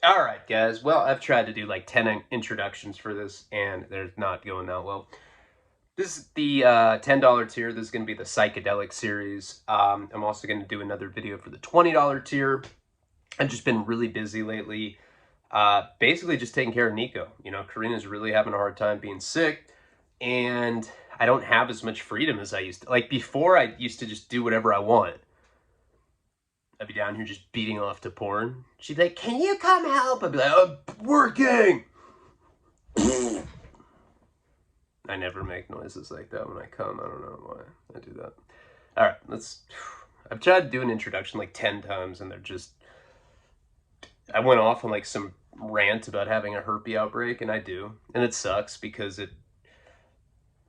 All right, guys. Well, I've tried to do like 10 introductions for this, and they're not going that well. This is the $10 tier. This is going to be the Psychedelic series. I'm also going to do another video for the $20 tier. I've just been really busy lately. Basically, just taking care of Nico. You know, Karina's really having a hard time being sick, and I don't have as much freedom as I used to. Like before, I used to just do whatever I want. I'd be down here just beating off to porn. She'd be like, "Can you come help?" I'd be like, "I'm working." I never make noises like that when I come. I don't know why I do that. All right, let's. I've tried to do an introduction like 10 times, and they're just. I went off on like some rant about having a herpes outbreak, and I do, and it sucks because it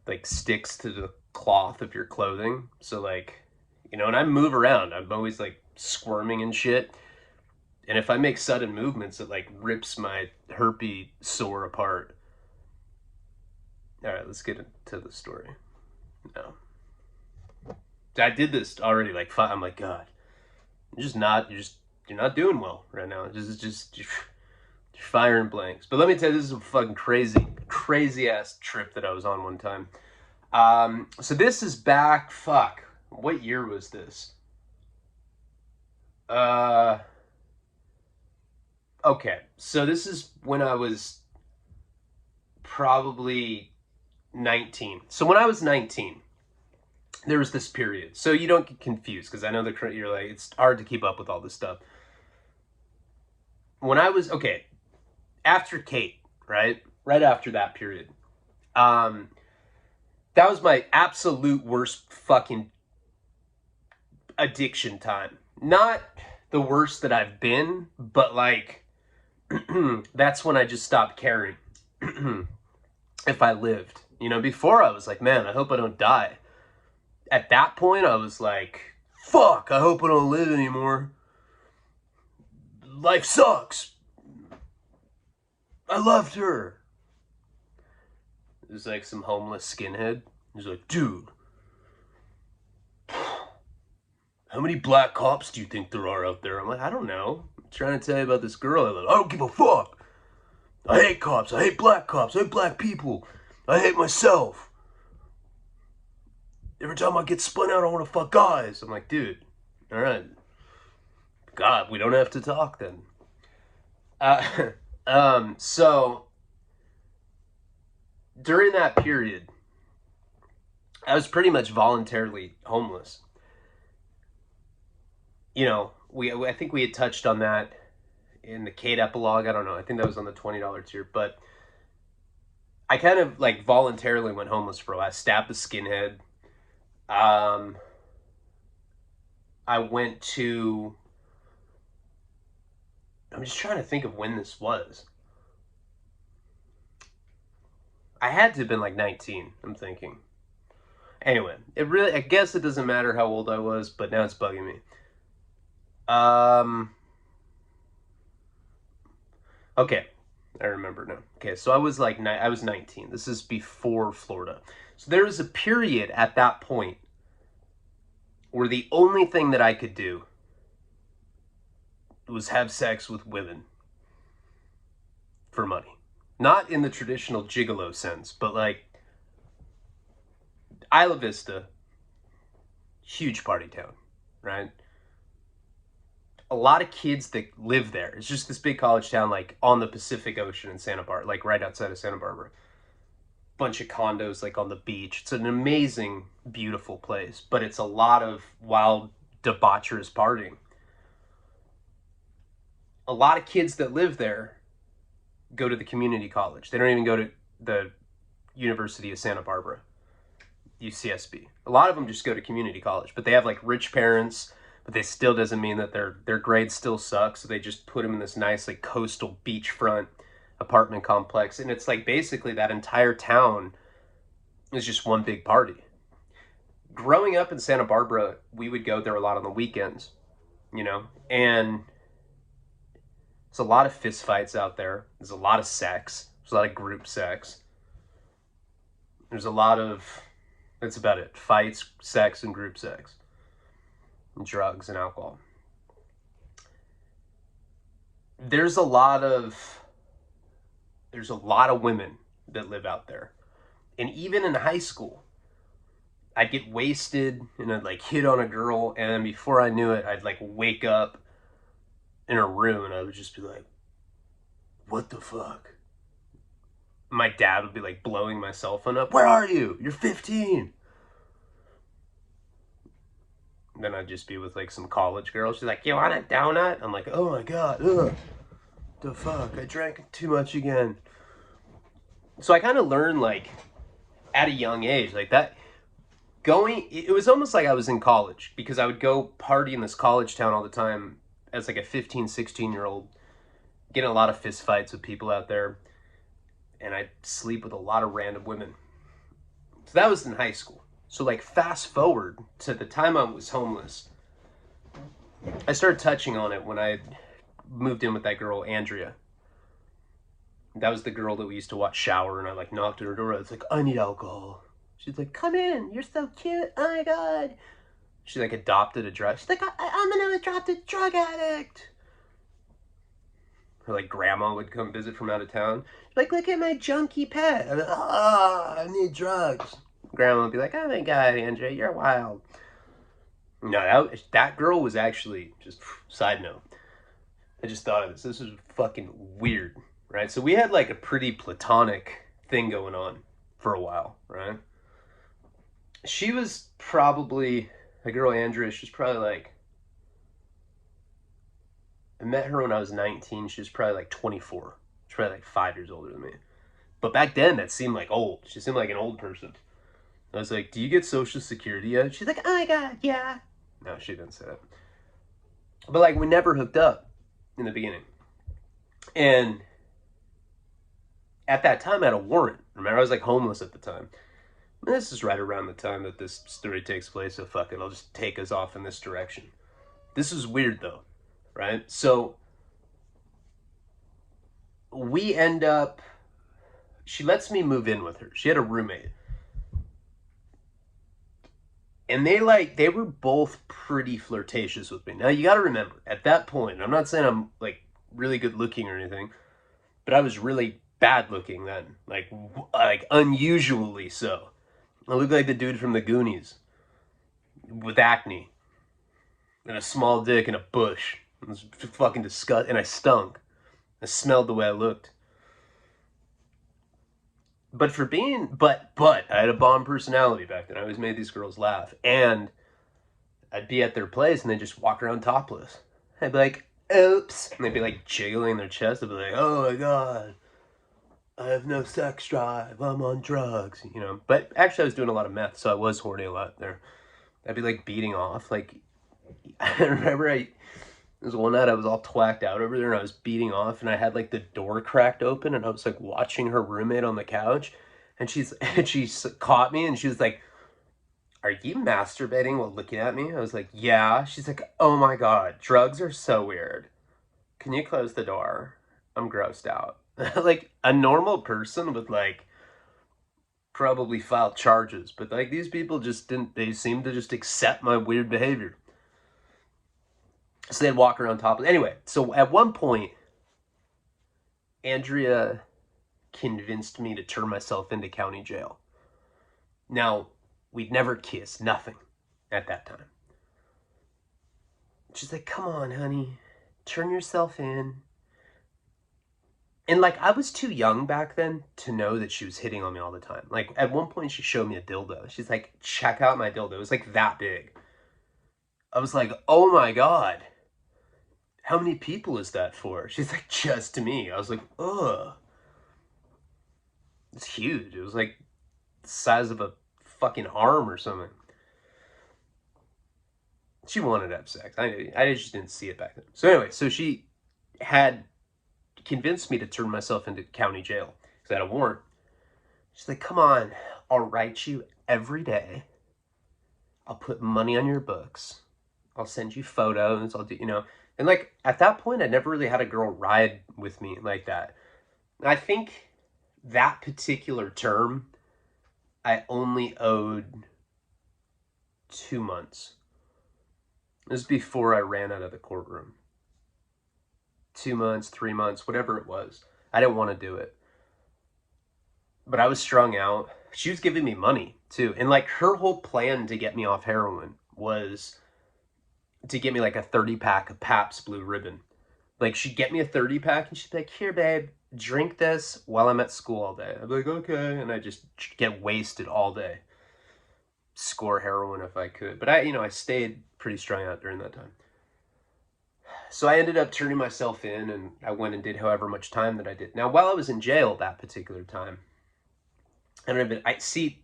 like sticks to the cloth of your clothing. So like, you know, and I move around. I'm always like squirming and shit. And if I make sudden movements, it like rips my herpes sore apart. All right, let's get into the story. No, I did this already. Like, I'm like, God, you're just not. You're not doing well right now. You're firing blanks. But let me tell you, this is a fucking crazy ass trip that I was on one time. So this is back. Fuck, what year was this? Uh, okay, so this is when I was probably 19. So when I was 19, there was this period. So you don't get confused because I know you're like, it's hard to keep up with all this stuff. When I was, okay, after Kate, right? Right after that period. Um, that was my absolute worst fucking addiction time. Not the worst that I've been, but like, that's when I just stopped caring if I lived. You know, before I was like, man, I hope I don't die. At that point, I was like, fuck, I hope I don't live anymore. Life sucks. I loved her. It was like some homeless skinhead. He's like, dude, how many black cops do you think there are out there? I'm like, I don't know. I'm trying to tell you about this girl I love. I don't give a fuck. I hate cops. I hate black cops. I hate black people. I hate myself. Every time I get spun out, I want to fuck guys. I'm like, dude, all right. God, we don't have to talk then. Uh, so during that period, I was pretty much voluntarily homeless. You know, I think we had touched on that in the Kate epilogue. I don't know. I think that was on the $20 tier, but I kind of like voluntarily went homeless for a while. I stabbed a skinhead. Um, I went to. I'm just trying to think of when this was. I had to have been like 19. I'm thinking. Anyway, it really. I guess it doesn't matter how old I was, but now it's bugging me. Um. Okay, I remember now. Okay, so I was like I was 19. This is before Florida. So there was a period at that point where the only thing that I could do was have sex with women for money. Not in the traditional gigolo sense, but like Isla Vista, huge party town, right? A lot of kids that live there. It's just this big college town, like on the Pacific Ocean in Santa Barbara, like right outside of Santa Barbara. Bunch of condos like on the beach. It's an amazing, beautiful place, but it's a lot of wild, debaucherous partying. A lot of kids that live there go to the community college. They don't even go to the University of Santa Barbara, UCSB. A lot of them just go to community college, but they have like rich parents, but they still doesn't mean that their grades still suck. So they just put them in this nice like coastal beachfront apartment complex, and it's like basically that entire town is just one big party. Growing up in Santa Barbara, we would go there a lot on the weekends, you know, and there's a lot of fist fights out there. There's a lot of sex. There's a lot of group sex. There's a lot of, that's about it. Fights, sex, and group sex. And drugs and alcohol. there's a lot of women that live out there. And even in high school, I'd get wasted and I'd like hit on a girl, and then before I knew it, I'd like wake up in a room and I would just be like, what the fuck? My dad would be like blowing my cell phone up. Where are you? You're 15. Then I'd just be with like some college girl. She's like, you want a donut? I'm like, oh my God, ugh. The fuck? I drank too much again. So I kind of learned like at a young age, like that it was almost like I was in college, because I would go party in this college town all the time as like a 15, 16-year-old, getting a lot of fist fights with people out there. And I'd sleep with a lot of random women. So that was in high school. So like fast forward to the time I was homeless. I started touching on it when I moved in with that girl, Andrea. That was the girl that we used to watch shower, and I like knocked at her door. I was like, I need alcohol. She's like, come in, you're so cute, oh my God. She like adopted a drug. She's like, I'm an adopted drug addict. Her like grandma would come visit from out of town. She's like, look at my junkie pet. I'm like, I need drugs. Grandma would be like, oh my God, Andrea, you're wild. No, that girl was actually, just side note, I just thought of this. This is fucking weird, right? So we had like a pretty platonic thing going on for a while, right? She was probably, the girl Andrea, she's probably like, I met her when I was 19. She was probably like 24. She's probably like 5 years older than me. But back then, that seemed like old. She seemed like an old person. I was like, do you get Social Security yet? She's like, oh my God, yeah. No, she didn't say that. But like, we never hooked up in the beginning. And at that time, I had a warrant. Remember, I was like homeless at the time. And this is right around the time that this story takes place, so fuck it, I'll just take us off in this direction. This is weird though, right? So we end up, she lets me move in with her. She had a roommate. And they were both pretty flirtatious with me. Now you gotta remember, at that point, I'm not saying I'm like really good looking or anything, but I was really bad looking then. Like unusually so. I looked like the dude from the Goonies with acne and a small dick and a bush. It was fucking disgusting, and I stunk. I smelled the way I looked. But I had a bomb personality back then. I always made these girls laugh, and I'd be at their place and they'd just walk around topless. I'd be like, oops, and they'd be like jiggling their chest. I'd be like, oh my God, I have no sex drive. I'm on drugs, you know. But actually, I was doing a lot of meth, so I was horny a lot there. I'd be like beating off. Like, I remember there was one night I was all twacked out over there and I was beating off, and I had like the door cracked open and I was like watching her roommate on the couch, and she caught me and she was like, are you masturbating while looking at me? I was like, yeah. She's like, oh my God, drugs are so weird. Can you close the door? I'm grossed out. Like a normal person would like probably file charges, but like these people just didn't, they seemed to just accept my weird behavior. So they'd walk around topless. Anyway, so at one point, Andrea convinced me to turn myself into county jail. Now, we'd never kissed, nothing at that time. She's like, come on, honey, turn yourself in. And like, I was too young back then to know that she was hitting on me all the time. Like, at one point, she showed me a dildo. She's like, check out my dildo. It was like that big. I was like, oh my God. How many people is that for? She's like, just to me. I was like, ugh. It's huge. It was like the size of a fucking arm or something. She wanted to have sex. I just didn't see it back then. So anyway, so she had convinced me to turn myself into county jail because I had a warrant. She's like, come on, I'll write you every day. I'll put money on your books. I'll send you photos. I'll do, you know. And like at that point, I never really had a girl ride with me like that. I think that particular term, I only owed 2 months. This was before I ran out of the courtroom. 2 months, 3 months, whatever it was. I didn't want to do it. But I was strung out. She was giving me money too. And like her whole plan to get me off heroin was to get me like a 30 pack of Pabst Blue Ribbon. Like she'd get me a 30 pack and she'd be like, here, babe, drink this while I'm at school all day. I'd be like, okay. And I just get wasted all day. Score heroin if I could. But I stayed pretty strung out during that time. So I ended up turning myself in and I went and did however much time that I did. Now, while I was in jail that particular time, I don't even, I see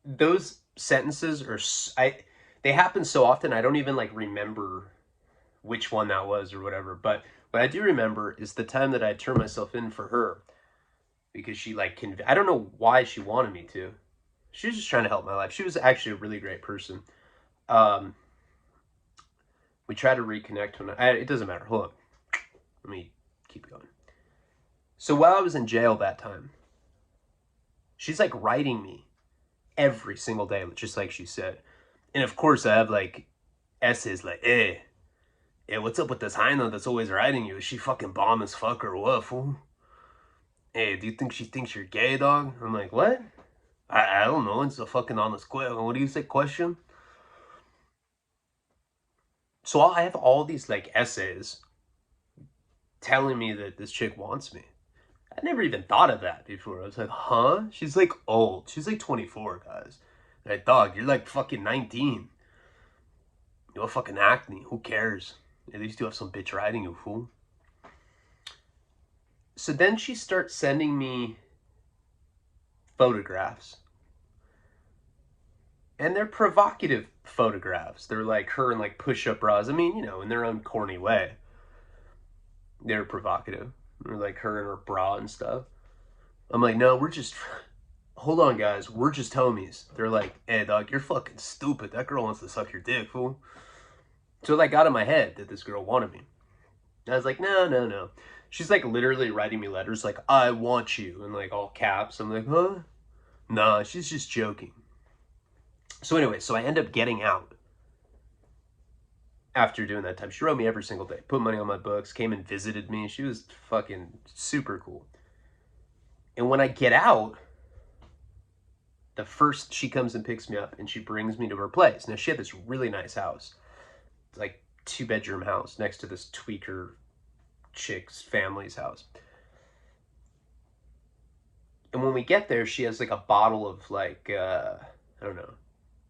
those sentences they happen so often I don't even like remember which one that was or whatever. But what I do remember is the time that I turned myself in for her because she like, I don't know why she wanted me to. She was just trying to help my life. She was actually a really great person. We tried to reconnect when it doesn't matter. Hold on. Let me keep going. So while I was in jail that time, she's like writing me every single day, just like she said. And of course I have like essays like, hey, what's up with this hyena that's always writing you? Is she fucking bomb as fuck or what, fool? Hey, do you think she thinks you're gay, dog? I'm like, what? I don't know. It's a fucking honest question. What do you say, question? So I have all these like essays telling me that this chick wants me. I never even thought of that before. I was like, huh? She's like old. She's like 24, guys. Like, dog, you're like fucking 19. You have fucking acne. Who cares? At least you have some bitch riding you, fool. So then she starts sending me photographs. And they're provocative photographs. They're like her in like push-up bras. I mean, in their own corny way. They're provocative. They're like her in her bra and stuff. I'm like, no, hold on, guys. We're just homies. They're like, hey, dog, you're fucking stupid. That girl wants to suck your dick, fool. So that got in my head that this girl wanted me. And I was like, no. She's like literally writing me letters like, I want you, in like all caps. I'm like, huh? Nah, she's just joking. So anyway, I end up getting out after doing that time. She wrote me every single day, put money on my books, came and visited me. She was fucking super cool. And when I get out, she comes and picks me up and she brings me to her place. Now she had this really nice house. It's like 2-bedroom house next to this tweaker chick's family's house. And when we get there, she has like a bottle of like, I don't know,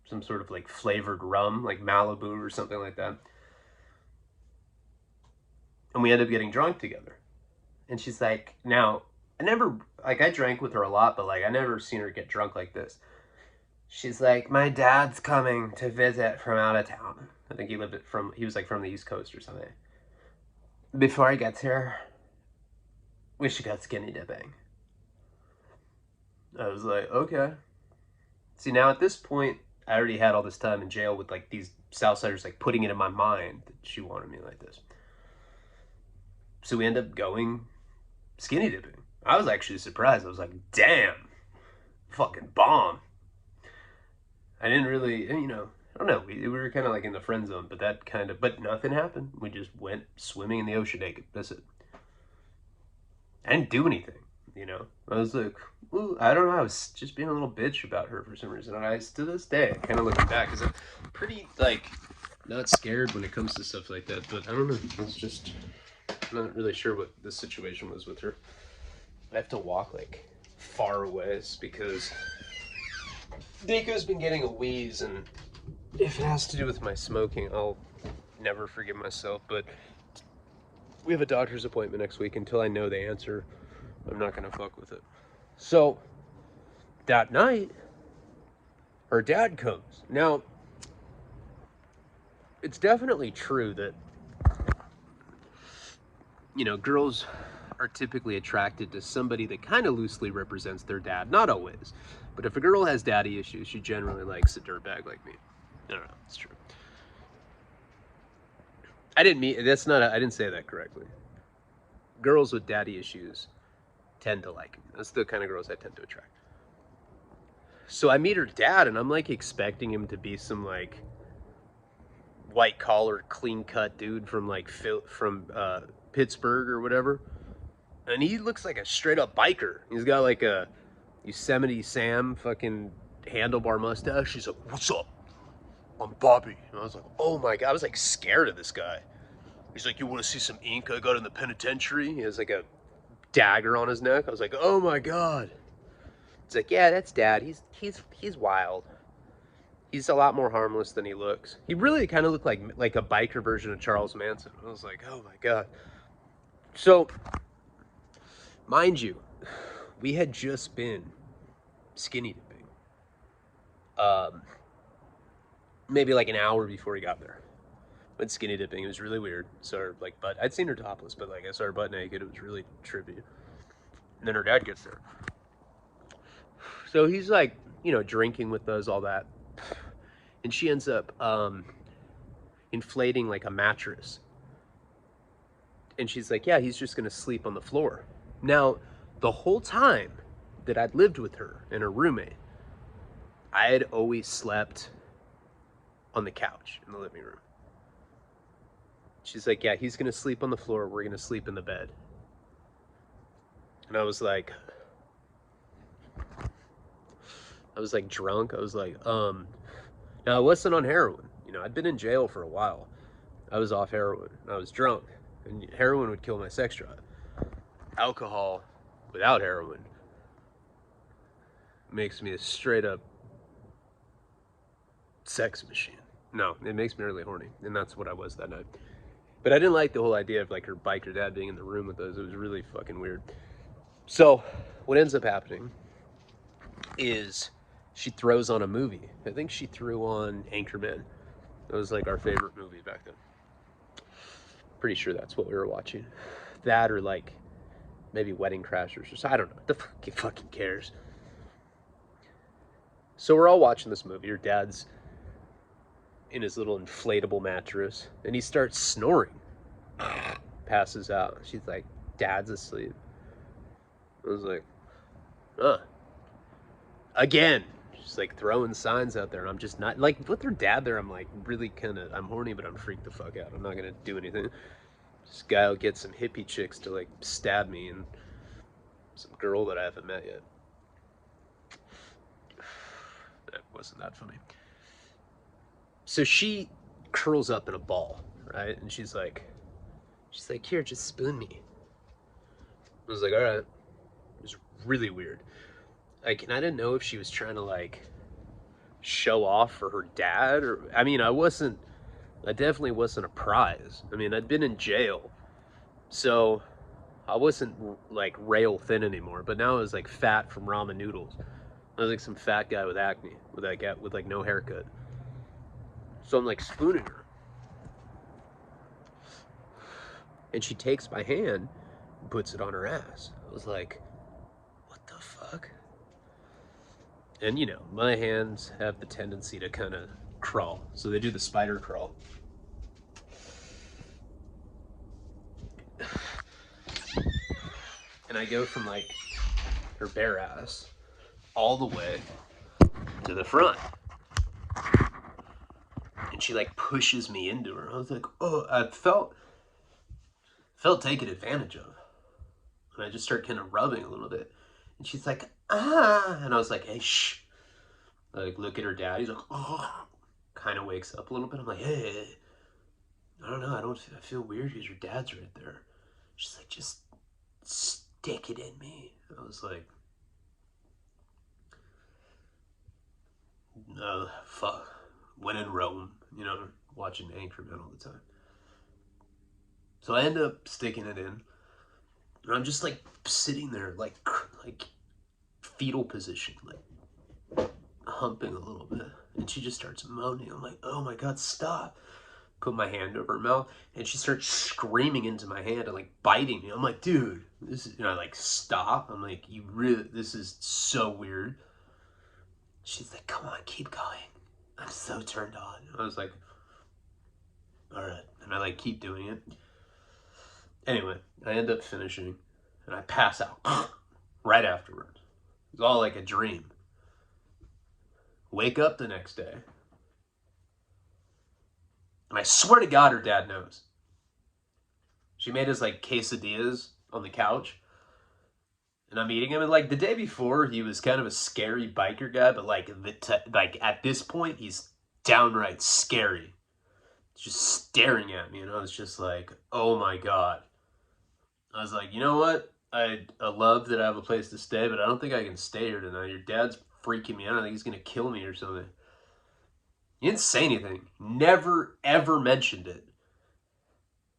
some sort of like flavored rum, like Malibu or something like that. And we end up getting drunk together. And she's like, now, I drank with her a lot, but like I never seen her get drunk like this. She's like, my dad's coming to visit from out of town. I think he was like from the East Coast or something. Before he gets here, we should go skinny dipping. I was like, okay. See, now at this point, I already had all this time in jail with like these Southsiders like putting it in my mind that she wanted me like this. So we end up going skinny dipping. I was actually surprised. I was like, damn, fucking bomb. I didn't really, I don't know. We were kind of like in the friend zone, but nothing happened. We just went swimming in the ocean naked. That's it. I didn't do anything, I was like, ooh, I don't know. I was just being a little bitch about her for some reason. And to this day, kind of looking back, because I'm pretty, like, not scared when it comes to stuff like that. But I don't know. I'm not really sure what the situation was with her. I have to walk, like, far a ways because Nico's been getting a wheeze, and if it has to do with my smoking, I'll never forgive myself. But we have a doctor's appointment next week. Until I know the answer, I'm not going to fuck with it. So, that night, her dad comes. Now, it's definitely true that, girls are typically attracted to somebody that kind of loosely represents their dad. Not always. But if a girl has daddy issues, she generally likes a dirtbag like me. I don't know. It's true. I didn't say that correctly. Girls with daddy issues tend to like me. That's the kind of girls I tend to attract. So I meet her dad, and I'm like expecting him to be some like white collar, clean cut dude from like Pittsburgh or whatever. And he looks like a straight up biker. He's got like a Yosemite Sam fucking handlebar mustache. He's like, "What's up? I'm Bobby." And I was like, "Oh my God." I was like scared of this guy. He's like, "You want to see some ink I got in the penitentiary?" He has like a dagger on his neck. I was like, "Oh my God." It's like, "Yeah, that's Dad. He's wild. He's a lot more harmless than he looks." He really kind of looked like a biker version of Charles Manson. I was like, "Oh my God." So, mind you, we had just been skinny dipping. Maybe like an hour before he got there. Went skinny dipping. It was really weird. So her like butt. I'd seen her topless, but like I saw her butt naked. It was really trippy. And then her dad gets there. So he's like, drinking with us, all that. And she ends up inflating like a mattress. And she's like, "Yeah, he's just gonna sleep on the floor." Now, the whole time that I'd lived with her and her roommate, I had always slept on the couch in the living room. She's like, "Yeah, he's gonna sleep on the floor. We're gonna sleep in the bed." And I was like drunk. I was like, Now I wasn't on heroin. I'd been in jail for a while. I was off heroin. I was drunk. And heroin would kill my sex drive. Alcohol without heroin makes me a straight up sex machine. No, it makes me really horny. And that's what I was that night. But I didn't like the whole idea of like her biker dad being in the room with us. It was really fucking weird. So what ends up happening is she throws on a movie. I think she threw on Anchorman. That was like our favorite movie back then. Pretty sure that's what we were watching. That or like maybe Wedding Crashers or so. I don't know. The fucking cares. So we're all watching this movie. Her dad's in his little inflatable mattress and he starts snoring. Passes out. She's like, "Dad's asleep." I was like, again. She's like throwing signs out there, and I'm just not like with her dad there. I'm like really I'm horny, but I'm freaked the fuck out. I'm not gonna do anything. This guy will get some hippie chicks to like stab me, and some girl that I haven't met yet. That wasn't that funny. So she curls up in a ball, right? And she's like, "Here, just spoon me." I was like, "All right." It was really weird. Like, and I didn't know if she was trying to like show off for her dad, or I mean, I definitely wasn't a prize. I mean, I'd been in jail, so I wasn't like rail thin anymore. But now I was like fat from ramen noodles. I was like some fat guy with acne, with like no haircut. So I'm like spooning her, and she takes my hand and puts it on her ass. I was like, "What the fuck?" And my hands have the tendency to kind of crawl, so they do the spider crawl. And I go from like her bare ass all the way to the front. And she like pushes me into her. I was like, oh, I felt taken advantage of. And I just start kind of rubbing a little bit. And she's like, "Ah." And I was like, "Hey, shh." I like look at her dad. He's like, "Oh." Kind of wakes up a little bit. I'm like, "Hey, I don't know. I feel weird because your dad's right there." She's like, "Just stick it in me." I was like, "No, fuck." When in Rome, watching Anchorman all the time. So I end up sticking it in. And I'm just like sitting there, like fetal position, like humping a little bit. And she just starts moaning. I'm like, "Oh my God, stop." Put my hand over her mouth, and she starts screaming into my hand and like biting me. I'm like, "Dude, this is," like, "Stop." I'm like, this is so weird." She's like, "Come on, keep going. I'm so turned on." I was like, "All right." And I like keep doing it. Anyway, I end up finishing, and I pass out right afterwards. It was all like a dream. Wake up the next day, and I swear to God her dad knows. She made us like quesadillas on the couch, and I'm eating them. And like the day before, he was kind of a scary biker guy, but like like at this point, he's downright scary, just staring at me, and I was just like, oh my god. I was like, you know what? I love that I have a place to stay, but I don't think I can stay here tonight. Your dad's freaking me out. I think he's gonna kill me or something. He didn't say anything. Never ever mentioned it.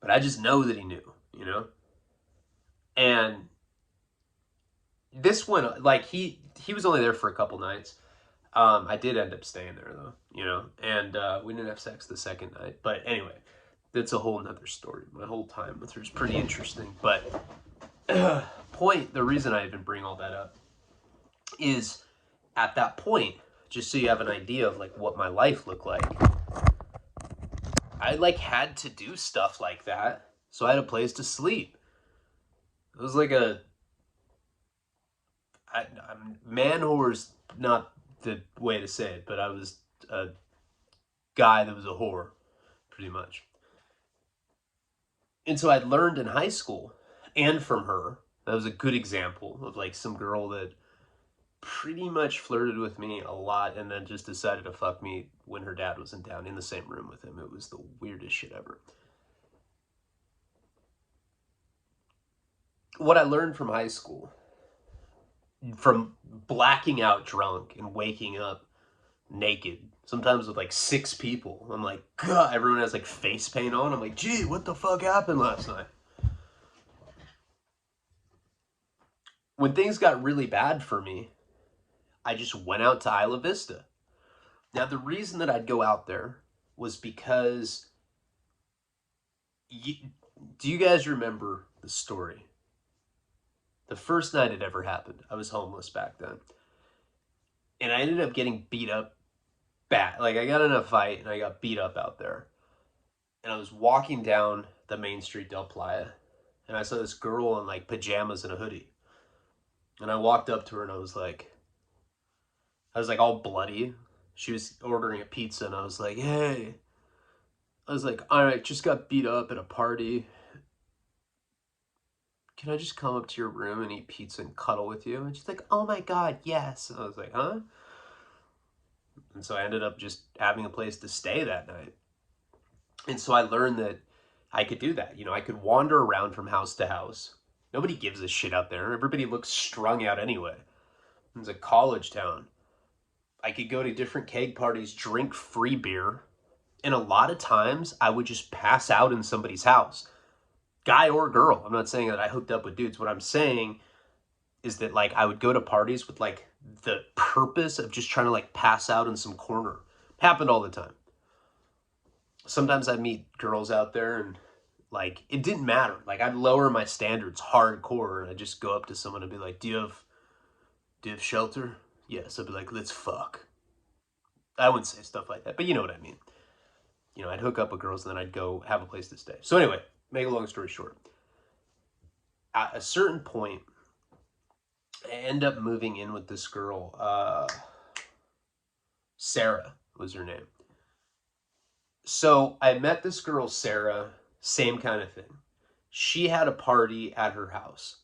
But I just know that he knew, you know? And this one, like he was only there for a couple nights. I did end up staying there though, you know, and we didn't have sex the second night. But anyway, that's a whole nother story. My whole time with her is pretty interesting. But the reason I even bring all that up is at that point, just so you have an idea of like what my life looked like, I like had to do stuff like that. So I had a place to sleep. It was like man whore's not the way to say it, but I was a guy that was a whore, pretty much. And so I'd learned in high school and from her, that was a good example of like some girl that pretty much flirted with me a lot and then just decided to fuck me when her dad wasn't down in the same room with him. It was the weirdest shit ever. What I learned from high school, from blacking out drunk and waking up naked, sometimes with like 6 people. I'm like, God, everyone has like face paint on. I'm like, gee, what the fuck happened last night? When things got really bad for me, I just went out to Isla Vista. Now, the reason that I'd go out there was because you, do you guys remember the story? The first night it ever happened, I was homeless back then. And I ended up getting beat up bad. Like, I got in a fight and I got beat up out there. And I was walking down the main street Del Playa, and I saw this girl in like pajamas and a hoodie. And I walked up to her and I was like all bloody. She was ordering a pizza and I was like, hey. I was like, all right, just got beat up at a party. Can I just come up to your room and eat pizza and cuddle with you? And she's like, oh my God, yes. And I was like, huh? And so I ended up just having a place to stay that night. And so I learned that I could do that. You know, I could wander around from house to house. Nobody gives a shit out there. Everybody looks strung out anyway. It's a college town. I could go to different keg parties, drink free beer, and a lot of times I would just pass out in somebody's house, guy or girl. I'm not saying that I hooked up with dudes. What I'm saying is that like I would go to parties with like the purpose of just trying to like pass out in some corner. Happened all the time. Sometimes I'd meet girls out there and like it didn't matter. Like I'd lower my standards hardcore and I'd just go up to someone and be like, do you have shelter? Yes. I'd be like, let's fuck. I wouldn't say stuff like that, but you know what I mean. You know, I'd hook up with girls and then I'd go have a place to stay. So anyway, make a long story short, at a certain point, I end up moving in with this girl. Sarah was her name. So I met this girl, Sarah, same kind of thing. She had a party at her house.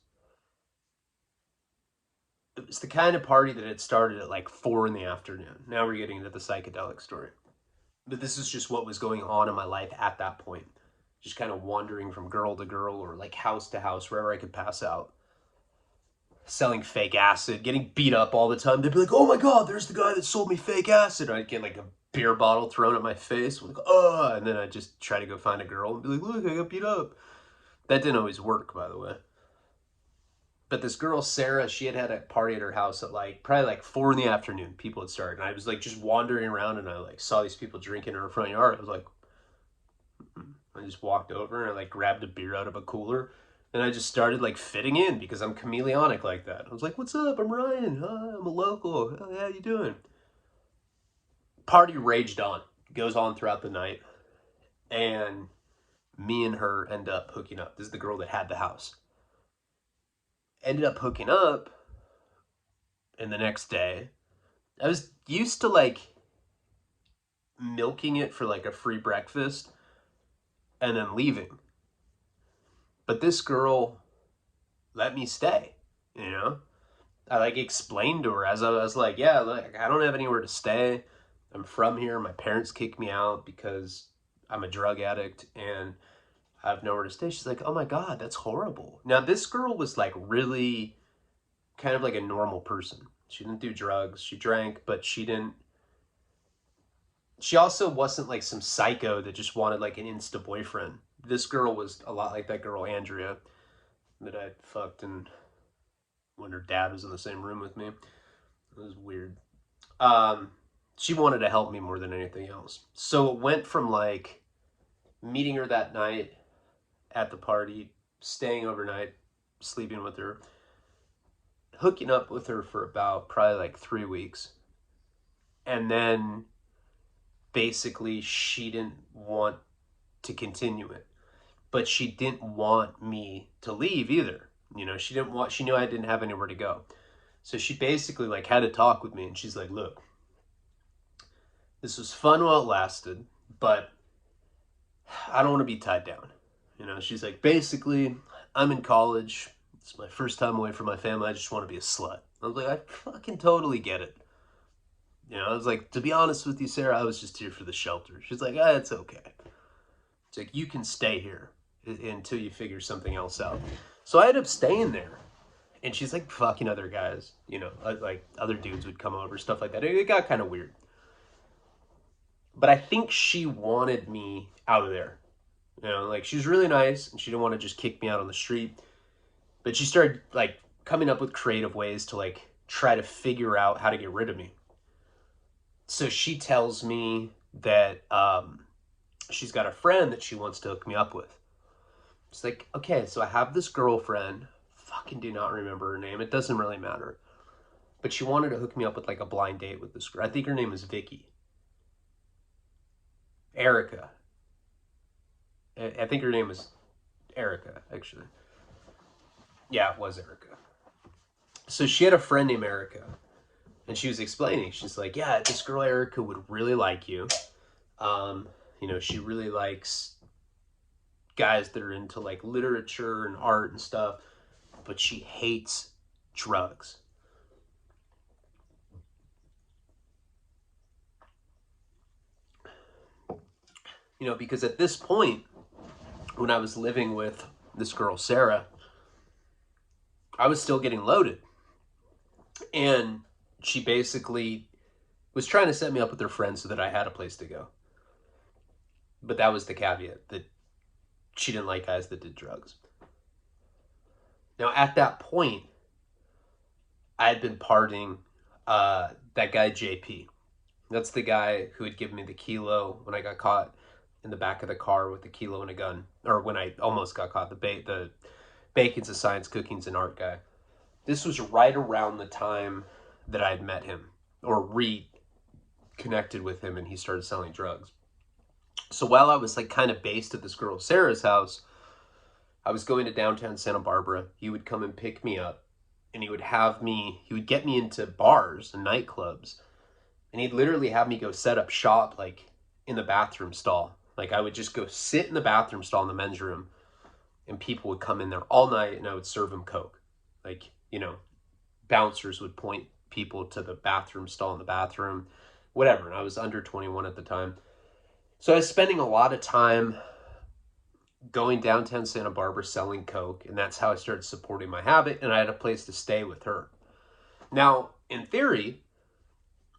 It was the kind of party that had started at like 4 in the afternoon. Now we're getting into the psychedelic story. But this is just what was going on in my life at that point. Just kind of wandering from girl to girl or like house to house, wherever I could pass out. Selling fake acid, getting beat up all the time. They'd be like, oh my God, there's the guy that sold me fake acid. And I'd get like a beer bottle thrown at my face. Like, oh, and then I'd just try to go find a girl and be like, look, I got beat up. That didn't always work, by the way. But this girl, Sarah, she had a party at her house at like probably like 4 in the afternoon. People had started. And I was like just wandering around and I like saw these people drinking in her front yard. I was like, I just walked over and I like grabbed a beer out of a cooler and I just started like fitting in because I'm chameleonic like that. I was like, what's up? I'm Ryan. I'm a local. How you doing? Party raged on. Goes on throughout the night. And me and her end up hooking up. This is the girl that had the house. Ended up hooking up. And the next day, I was used to like milking it for like a free breakfast and then leaving. But this girl let me stay, you know? I like explained to her as I was like, yeah, like I don't have anywhere to stay. I'm from here. My parents kicked me out because I'm a drug addict and I have nowhere to stay. She's like, oh my God, that's horrible. Now, this girl was like really kind of like a normal person. She didn't do drugs. She drank, but she also wasn't like some psycho that just wanted like an insta boyfriend. This girl was a lot like that girl, Andrea, that I fucked and when her dad was in the same room with me. It was weird. Um, she wanted to help me more than anything else. So it went from like meeting her that night at the party, staying overnight, sleeping with her, hooking up with her for about probably like 3 weeks. And then basically she didn't want to continue it. But she didn't want me to leave either. You know, she knew I didn't have anywhere to go. So she basically like had a talk with me and she's like, look, this was fun while it lasted, but I don't want to be tied down. You know, she's like, basically, I'm in college. It's my first time away from my family. I just want to be a slut. I was like, I fucking totally get it. You know, I was like, to be honest with you, Sarah, I was just here for the shelter. She's like, ah, it's okay. It's like, you can stay here until you figure something else out. So I ended up staying there. And she's like fucking other guys, you know, like other dudes would come over, stuff like that. It got kind of weird. But I think she wanted me out of there. You know, like she was really nice and she didn't want to just kick me out on the street. But she started like coming up with creative ways to like try to figure out how to get rid of me. So she tells me that she's got a friend that she wants to hook me up with. It's like, okay, so I have this girlfriend. Fucking do not remember her name. It doesn't really matter. But she wanted to hook me up with like a blind date with this girl. I think her name is Vicky. Erica. I think her name was Erica, actually. Yeah, it was Erica. So she had a friend named Erica. And she was explaining, she's like, yeah, this girl Erica would really like you. You know, she really likes guys that are into like literature and art and stuff, but she hates drugs. You know, because at this point, when I was living with this girl, Sarah, I was still getting loaded. And she basically was trying to set me up with her friends so that I had a place to go. But that was the caveat, that she didn't like guys that did drugs. Now, at that point, I had been partying that guy, JP. That's the guy who had given me the kilo when I got caught in the back of the car with the kilo and a gun. Or when I almost got caught, the bacon's a science, cooking's an art guy. This was right around the time that I had met him or reconnected with him and he started selling drugs. So while I was like kind of based at this girl Sarah's house, I was going to downtown Santa Barbara. He would come and pick me up and he would get me into bars and nightclubs. And he'd literally have me go set up shop like in the bathroom stall. Like I would just go sit in the bathroom stall in the men's room and people would come in there all night and I would serve them Coke. Like, you know, bouncers would point people to the bathroom stall in the bathroom, whatever. And I was under 21 at the time. So I was spending a lot of time going downtown Santa Barbara selling Coke. And that's how I started supporting my habit. And I had a place to stay with her. Now, in theory,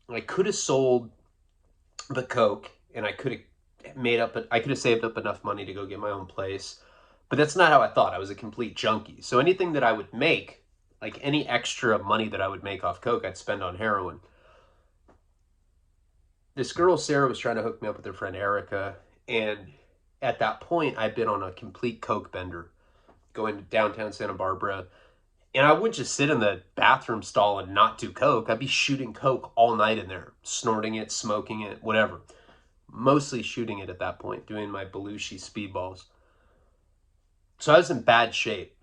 I could have sold the Coke and I could have saved up enough money to go get my own place. But that's not how I thought. I was a complete junkie. So anything that I would make, like any extra money that I would make off Coke, I'd spend on heroin. This girl, Sarah, was trying to hook me up with her friend, Erica. And at that point, I'd been on a complete Coke bender, going to downtown Santa Barbara. And I wouldn't just sit in the bathroom stall and not do Coke. I'd be shooting Coke all night in there, snorting it, smoking it, whatever. Mostly shooting it at that point, doing my Belushi speedballs. So I was in bad shape.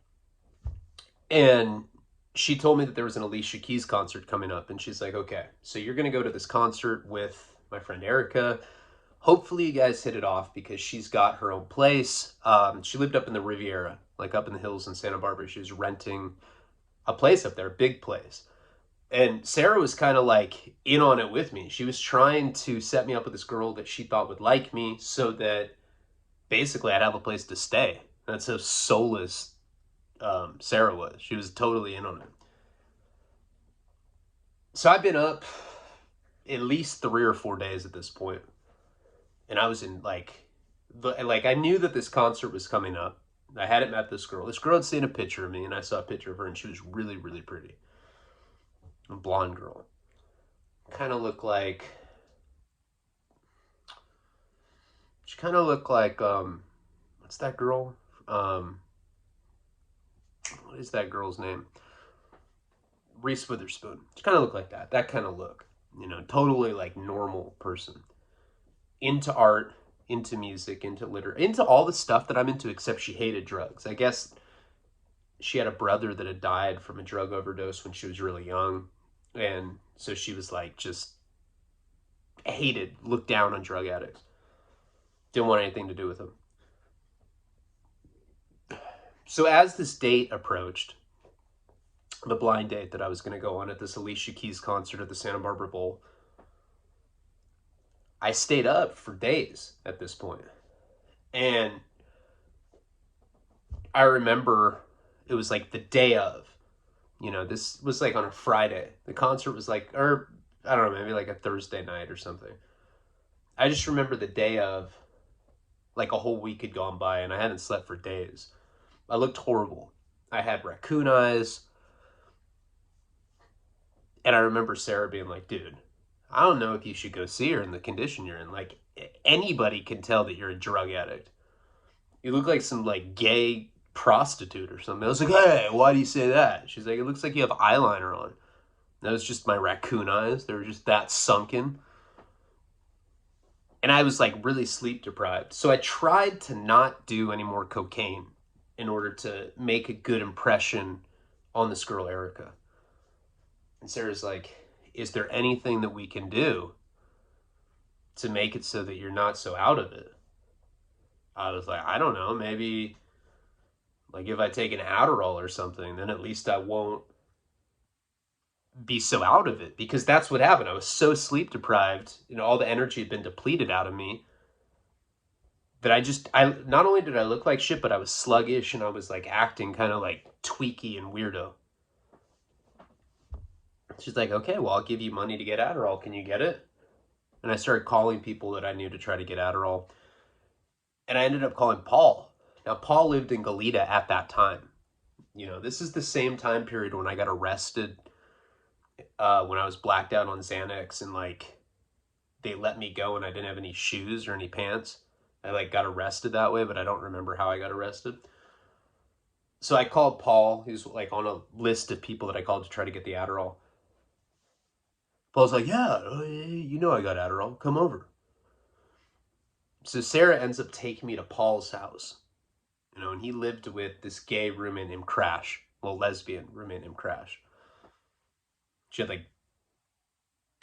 And she told me that there was an Alicia Keys concert coming up. And she's like, okay, so you're going to go to this concert with my friend Erica. Hopefully you guys hit it off because she's got her own place. She lived up in the Riviera, like up in the hills in Santa Barbara. She was renting a place up there, a big place. And Sarah was kind of like in on it with me. She was trying to set me up with this girl that she thought would like me so that basically I'd have a place to stay. That's how soulless Sarah was. She was totally in on it. So I've been up at least 3 or 4 days at this point, and I was in like I knew that this concert was coming up. I hadn't met this girl. This girl had seen a picture of me, and I saw a picture of her, and she was really, really pretty. A blonde girl. Kind of looked like. She kind of looked like what's that girl? What is that girl's name? Reese Witherspoon. She kind of looked like that. That kind of look. You know, totally like normal person. Into art, into music, into literature, into all the stuff that I'm into, except she hated drugs. I guess she had a brother that had died from a drug overdose when she was really young. And so she was like just hated, looked down on drug addicts. Didn't want anything to do with them. So as this date approached, the blind date that I was going to go on at this Alicia Keys concert at the Santa Barbara Bowl, I stayed up for days at this point. And I remember it was like the day of, this was like on a Friday. The concert was like, or I don't know, maybe like a Thursday night or something. I just remember the day of, like a whole week had gone by and I hadn't slept for days. I looked horrible. I had raccoon eyes. And I remember Sarah being like, dude, I don't know if you should go see her in the condition you're in. Like, anybody can tell that you're a drug addict. You look like some, like, gay prostitute or something. I was like, hey, why do you say that? She's like, it looks like you have eyeliner on. That was just my raccoon eyes. They were just that sunken. And I was, like, really sleep deprived. So I tried to not do any more cocaine in order to make a good impression on this girl, Erica. And Sarah's like, is there anything that we can do to make it so that you're not so out of it? I was like, I don't know, maybe like if I take an Adderall or something, then at least I won't be so out of it, because that's what happened. I was so sleep deprived, all the energy had been depleted out of me that I not only did I look like shit, but I was sluggish and I was like acting kind of like tweaky and weirdo. She's like, okay, well, I'll give you money to get Adderall. Can you get it? And I started calling people that I knew to try to get Adderall. And I ended up calling Paul. Now, Paul lived in Goleta at that time. This is the same time period when I got arrested, when I was blacked out on Xanax, and like they let me go and I didn't have any shoes or any pants. I like got arrested that way, but I don't remember how I got arrested. So I called Paul. He was like on a list of people that I called to try to get the Adderall. Paul's like, yeah, I got Adderall. Come over. So Sarah ends up taking me to Paul's house, and he lived with this gay roommate named Crash. Well, lesbian roommate named Crash. She had like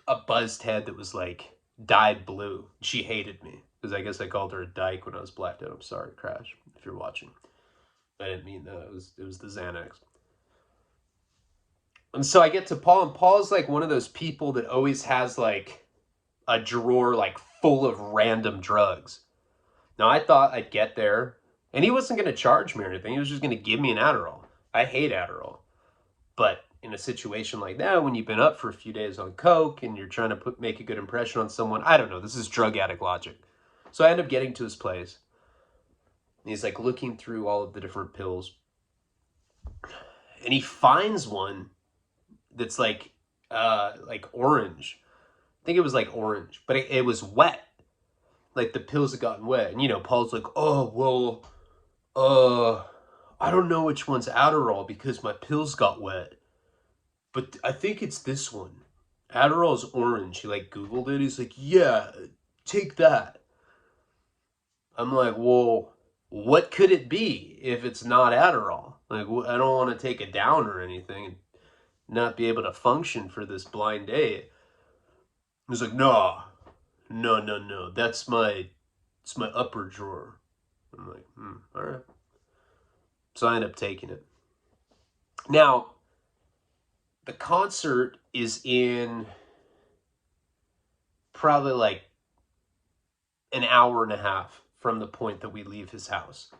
a buzzed head that was like dyed blue. She hated me because I guess I called her a dyke when I was blacked out. I'm sorry, Crash, if you're watching. I didn't mean that. It was the Xanax. And so I get to Paul, and Paul's like one of those people that always has like a drawer like full of random drugs. Now I thought I'd get there, and he wasn't going to charge me or anything. He was just going to give me an Adderall. I hate Adderall. But in a situation like that, when you've been up for a few days on coke and you're trying to make a good impression on someone, I don't know. This is drug addict logic. So I end up getting to his place. And he's like looking through all of the different pills. And he finds one that's like orange. I think it was like orange, but it was wet. Like the pills had gotten wet. And Paul's like, oh, well, I don't know which one's Adderall because my pills got wet. But I think it's this one. Adderall's orange. He like Googled it. He's like, yeah, take that. I'm like, well, what could it be if it's not Adderall? Like, I don't want to take it down or anything and not be able to function for this blind date. He's like, no. It's my upper drawer. I'm like, all right. So I ended up taking it. Now, the concert is in probably like an hour and a half from the point that we leave his house.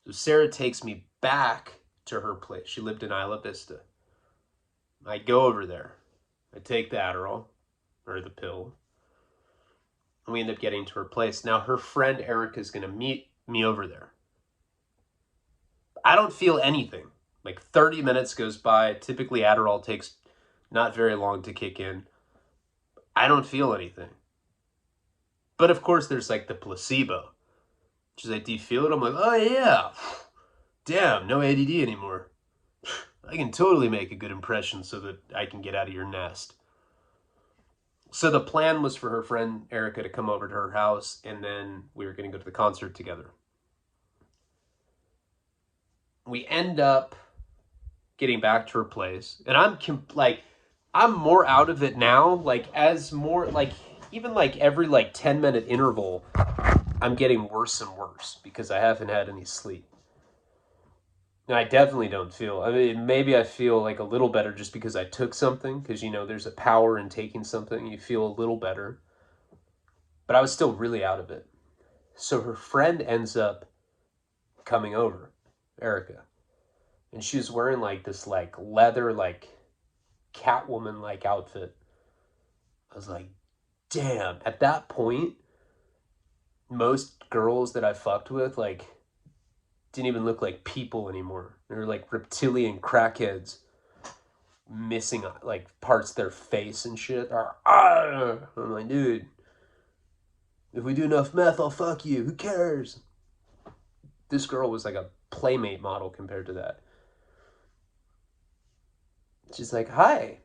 So Sarah takes me back to her place. She lived in Isla Vista. I go over there. I take the Adderall, or the pill. And we end up getting to her place. Now, her friend Erica is going to meet me over there. I don't feel anything. Like 30 minutes goes by. Typically, Adderall takes not very long to kick in. I don't feel anything. But of course, there's like the placebo. She's like, do you feel it? I'm like, oh yeah. Damn, no ADD anymore. I can totally make a good impression so that I can get out of your nest. So the plan was for her friend Erica to come over to her house, and then we were going to go to the concert together. We end up getting back to her place, and I'm more out of it now. Like, as more, like, even like every like 10-minute interval, I'm getting worse and worse because I haven't had any sleep. I definitely don't feel, I mean, maybe I feel like a little better just because I took something, because, you know, there's a power in taking something. You feel a little better. But I was still really out of it. So her friend ends up coming over, Erica. And she was wearing like this like leather, like Catwoman like outfit. I was like, damn. At that point, most girls that I fucked with, like, didn't even look like people anymore. They were like reptilian crackheads, missing like parts of their face and shit. I'm like, dude, if we do enough meth, I'll fuck you. Who cares? This girl was like a Playmate model compared to that. She's like, hi.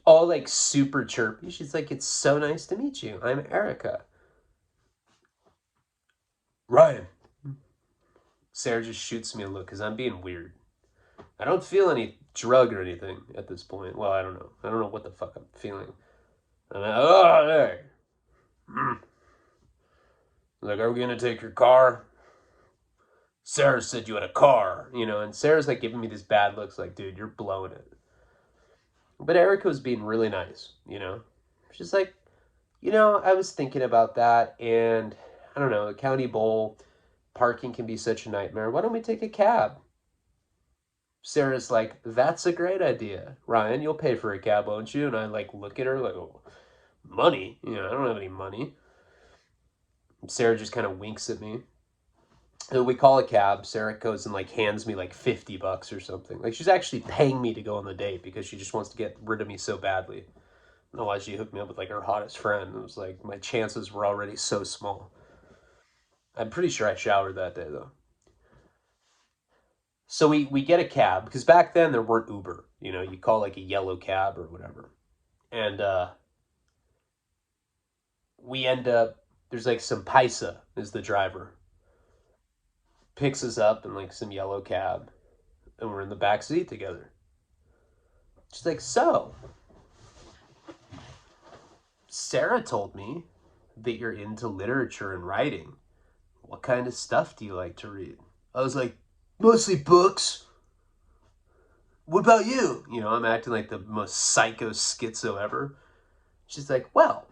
All like super chirpy. She's like, it's so nice to meet you. I'm Erica. Ryan. Sarah just shoots me a look because I'm being weird. I don't feel any drug or anything at this point. Well, I don't know. I don't know what the fuck I'm feeling. I'm like, oh, hey. Like, are we going to take your car? Sarah said you had a car, you know, and Sarah's like giving me these bad looks like, dude, you're blowing it. But Erica was being really nice, you know. She's like, you know, I was thinking about that, and I don't know, County Bowl, parking can be such a nightmare. Why don't we take a cab? Sarah's like, that's a great idea. Ryan, you'll pay for a cab, won't you? And I like look at her like, oh, money? You know, I don't have any money. Sarah just kind of winks at me. And we call a cab. Sarah goes and like hands me like $50 or something. Like, she's actually paying me to go on the date because she just wants to get rid of me so badly. Otherwise, she hooked me up with like her hottest friend. It was like my chances were already so small. I'm pretty sure I showered that day though. So we get a cab because back then there weren't Uber. You know, you call like a yellow cab or whatever. And we end up, there's like some paisa is the driver. Picks us up in like some yellow cab, and we're in the back seat together. She's like, so, Sarah told me that you're into literature and writing. What kind of stuff do you like to read? I was like, mostly books. What about you? You know, I'm acting like the most psycho schizo ever. She's like, well,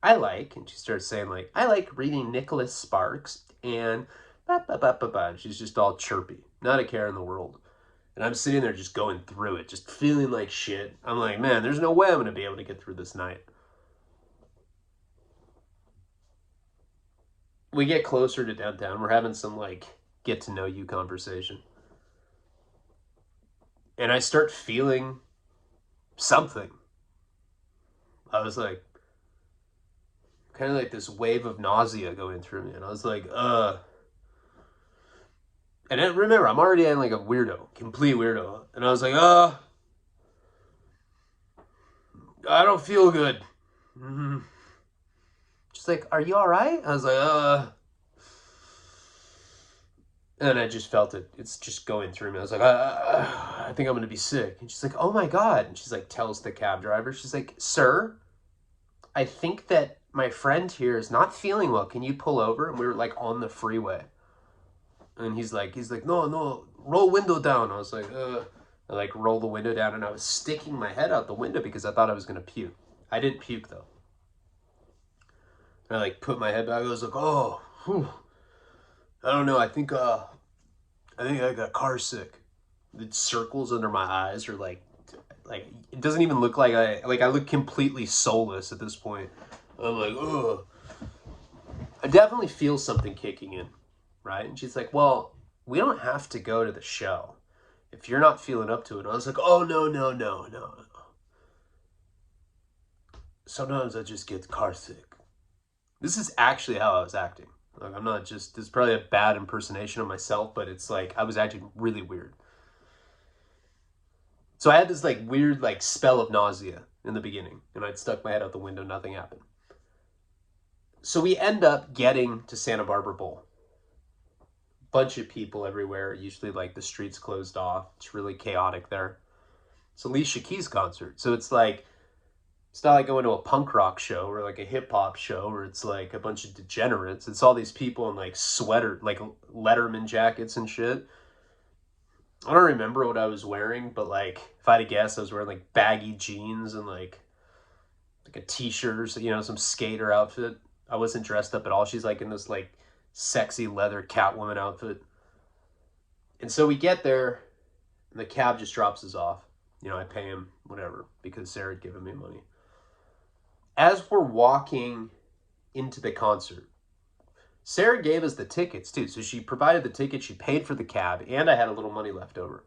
I like, and she starts saying like, I like reading Nicholas Sparks and and she's just all chirpy, not a care in the world. And I'm sitting there just going through it, just feeling like shit. I'm like, man, there's no way I'm going to be able to get through this night. We get closer to downtown. We're having some like get to know you conversation. And I start feeling something. I was like, kind of like this wave of nausea going through me. And I was like, And then, remember, I'm already in like a weirdo, complete weirdo. And I was like, I don't feel good. Mm-hmm. She's like, are you all right? I was like, And I just felt it. It's just going through me. I was like, I think I'm going to be sick. And she's like, oh my God. And she's like, tells the cab driver, she's like, sir, I think that my friend here is not feeling well. Can you pull over? And we were like on the freeway. And he's like, no, roll window down. I was like, I like roll the window down, and I was sticking my head out the window because I thought I was gonna puke. I didn't puke though. And I like put my head back. I was like, oh, whew. I don't know. I think I got car sick. The circles under my eyes are like it doesn't even look like I look completely soulless at this point. I'm like, ugh. I definitely feel something kicking in, right? And she's like, well, we don't have to go to the show if you're not feeling up to it. And I was like, oh, no. Sometimes I just get car sick. This is actually how I was acting. Like, I'm not just, this is probably a bad impersonation of myself, but it's like, I was acting really weird. So I had this like weird like spell of nausea in the beginning, and I'd stuck my head out the window, nothing happened. So we end up getting to Santa Barbara Bowl. Bunch of people everywhere, usually like the streets closed off. It's really chaotic there. It's Alicia Keys concert. So it's like, it's not like going to a punk rock show or like a hip hop show where it's like a bunch of degenerates. It's all these people in like sweater, like Letterman jackets and shit. I don't remember what I was wearing, but like if I had to guess, I was wearing like baggy jeans and like a t-shirt or some skater outfit. I wasn't dressed up at all. She's like in this like sexy leather Catwoman outfit. And so we get there and the cab just drops us off. I pay him whatever because Sarah had given me money. As we're walking into the concert, Sarah gave us the tickets too. So she provided the ticket, she paid for the cab, and I had a little money left over.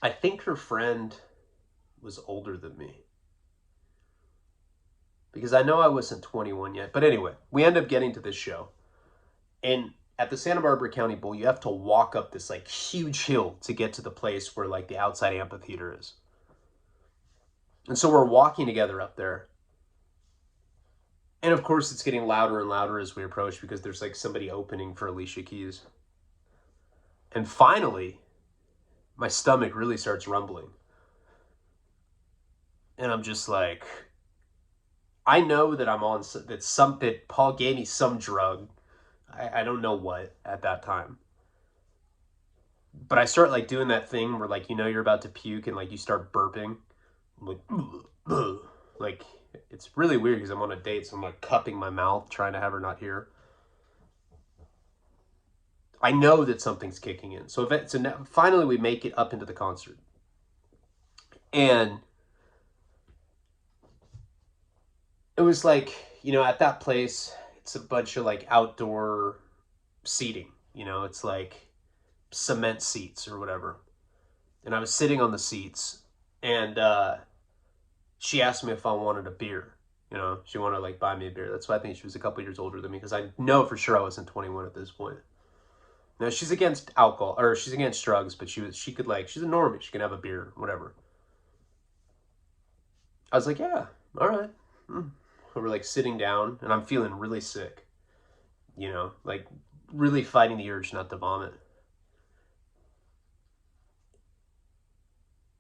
I think her friend was older than me, because I know I wasn't 21 yet. But anyway, we end up getting to this show. And at the Santa Barbara County Bowl, you have to walk up this like huge hill to get to the place where like the outside amphitheater is. And so we're walking together up there. And of course, it's getting louder and louder as we approach because there's like somebody opening for Alicia Keys. And finally, my stomach really starts rumbling. And I'm just like, I know that I'm on that Paul gave me some drug. I don't know what at that time. But I start like doing that thing where like, you're about to puke and like you start burping. I'm like, ugh, ugh. Like, it's really weird because I'm on a date, so I'm like cupping my mouth, trying to have her not hear. I know that something's kicking in. So now, finally we make it up into the concert. And it was like, at that place, it's a bunch of like outdoor seating. It's like cement seats or whatever. And I was sitting on the seats, and she asked me if I wanted a beer. She wanted to like buy me a beer. That's why I think she was a couple years older than me, because I know for sure I wasn't 21 at this point. Now she's against alcohol, or she's against drugs, but she's a normie. She can have a beer, whatever. I was like, yeah, all right. We're like sitting down, and I'm feeling really sick. Like really fighting the urge not to vomit.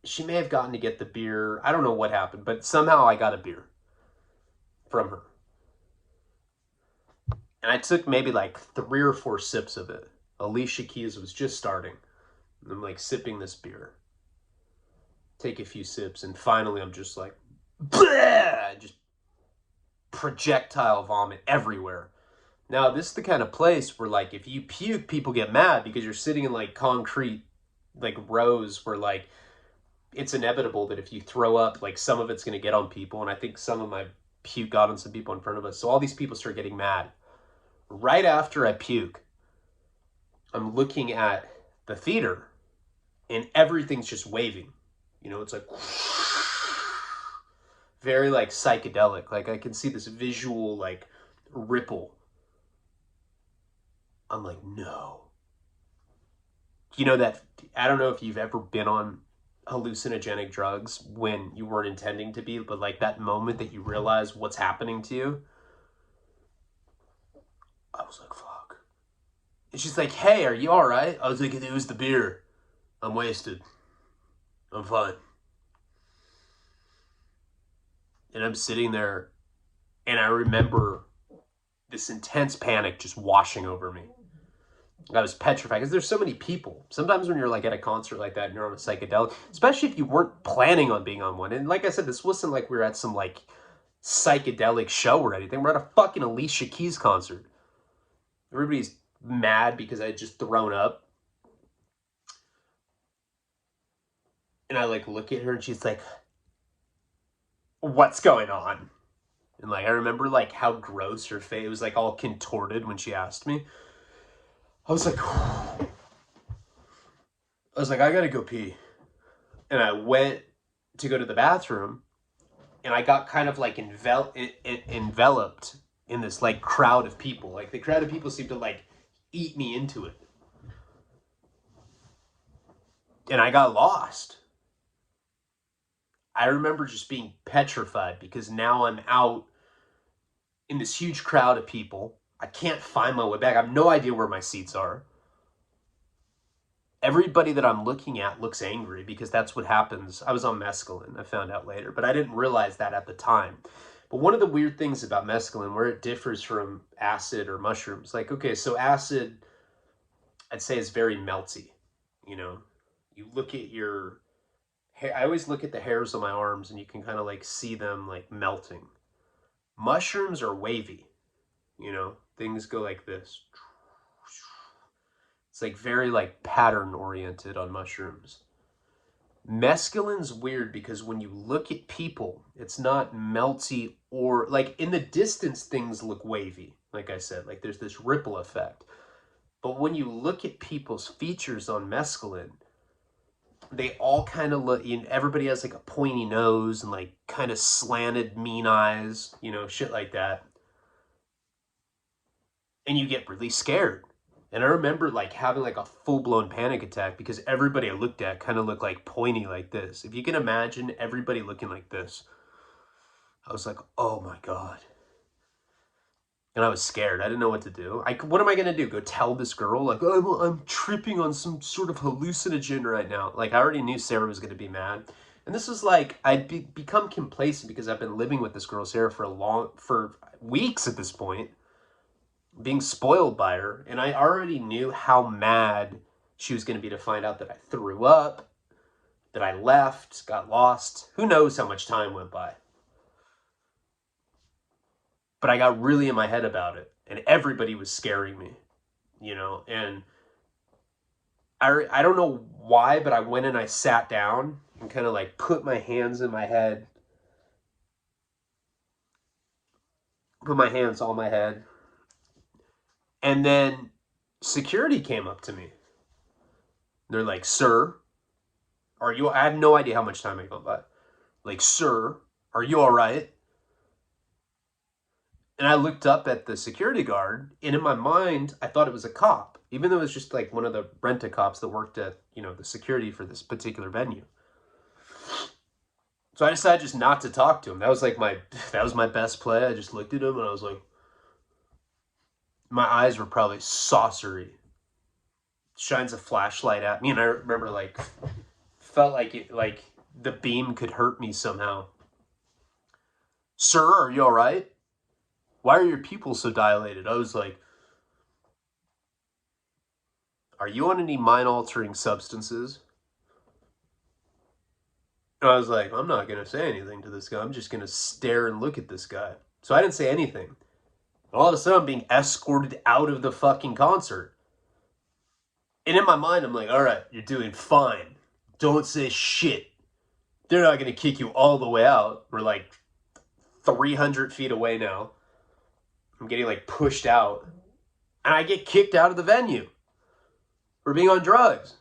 She may have gotten to get the beer. I don't know what happened, but somehow I got a beer from her. And I took maybe like 3 or 4 sips of it. Alicia Keys was just starting. And I'm like sipping this beer. Take a few sips, and finally I'm just like, bleh! Just projectile vomit everywhere. Now, this is the kind of place where like if you puke, people get mad because you're sitting in like concrete like rows where like it's inevitable that if you throw up, like some of it's going to get on people. And I think some of my puke got on some people in front of us. So all these people start getting mad. Right after I puke, I'm looking at the theater and everything's just waving. It's like very like psychedelic. Like I can see this visual like ripple. I'm like, no. That, I don't know if you've ever been on hallucinogenic drugs when you weren't intending to be, but like that moment that you realize what's happening to you. I was like, fuck. And she's like, hey, are you all right? I was like, it was the beer. I'm wasted. I'm fine. And I'm sitting there, and I remember this intense panic just washing over me. I was petrified because there's so many people. Sometimes when you're like at a concert like that and you're on a psychedelic, especially if you weren't planning on being on one. And like I said, this wasn't like we were at some like psychedelic show or anything. We're at a fucking Alicia Keys concert. Everybody's mad because I had just thrown up. And I like look at her and she's like, what's going on? And like I remember like how gross her face was, like all contorted when she asked me. I was like, I gotta go pee. And I went to go to the bathroom and I got kind of like enveloped in this like crowd of people. Like the crowd of people seemed to like eat me into it. And I got lost. I remember just being petrified because now I'm out in this huge crowd of people. I can't find my way back. I have no idea where my seats are. Everybody that I'm looking at looks angry because that's what happens. I was on mescaline, I found out later, but I didn't realize that at the time. But one of the weird things about mescaline, where it differs from acid or mushrooms, like, okay, so acid, I'd say is very melty. You know, you look at your hair, I always look at the hairs on my arms and you can kind of like see them like melting. Mushrooms are wavy, you know, things go like this. It's like very like pattern oriented on mushrooms. Mescaline's weird because when you look at people, it's not melty, or like in the distance things look wavy. Like I said, like there's this ripple effect. But when you look at people's features on mescaline, they all kind of look, you know, everybody has like a pointy nose and like kind of slanted mean eyes, you know, shit like that. And you get really scared. And I remember like having like a full-blown panic attack because everybody I looked at kind of looked like pointy like this. If you can imagine everybody looking like this, I was like, oh my God. And I was scared. I didn't know what to do. What am I going to do? Go tell this girl like, oh, I'm tripping on some sort of hallucinogen right now. Like I already knew Sarah was going to be mad. And this was like, become complacent because I've been living with this girl, Sarah, for weeks at this point, being spoiled by her, and I already knew how mad she was going to be to find out that I threw up, that I left, got lost. Who knows how much time went by. But I got really in my head about it, and everybody was scaring me, you know, and I don't know why, but I went and I sat down and kind of like put my hands in my head, put my hands on my head, and then security came up to me. They're like, sir, are you, I have no idea how much time had gone by. Like, sir, are you all right? And I looked up at the security guard, and in my mind, I thought it was a cop, even though it was just like one of the rent-a-cops that worked at, you know, the security for this particular venue. So I decided just not to talk to him. That was like that was my best play. I just looked at him and I was like, my eyes were probably saucery. Shines a flashlight at me, and I remember like, felt like it, like the beam could hurt me somehow. Sir, are you all right? Why are your pupils so dilated? I was like, are you on any mind-altering substances? And I was like, I'm not going to say anything to this guy. I'm just going to stare and look at this guy. So I didn't say anything. And all of a sudden, I'm being escorted out of the fucking concert. And in my mind, I'm like, all right, you're doing fine. Don't say shit. They're not going to kick you all the way out. We're like 300 feet away now. I'm getting like pushed out. And I get kicked out of the venue for being on drugs.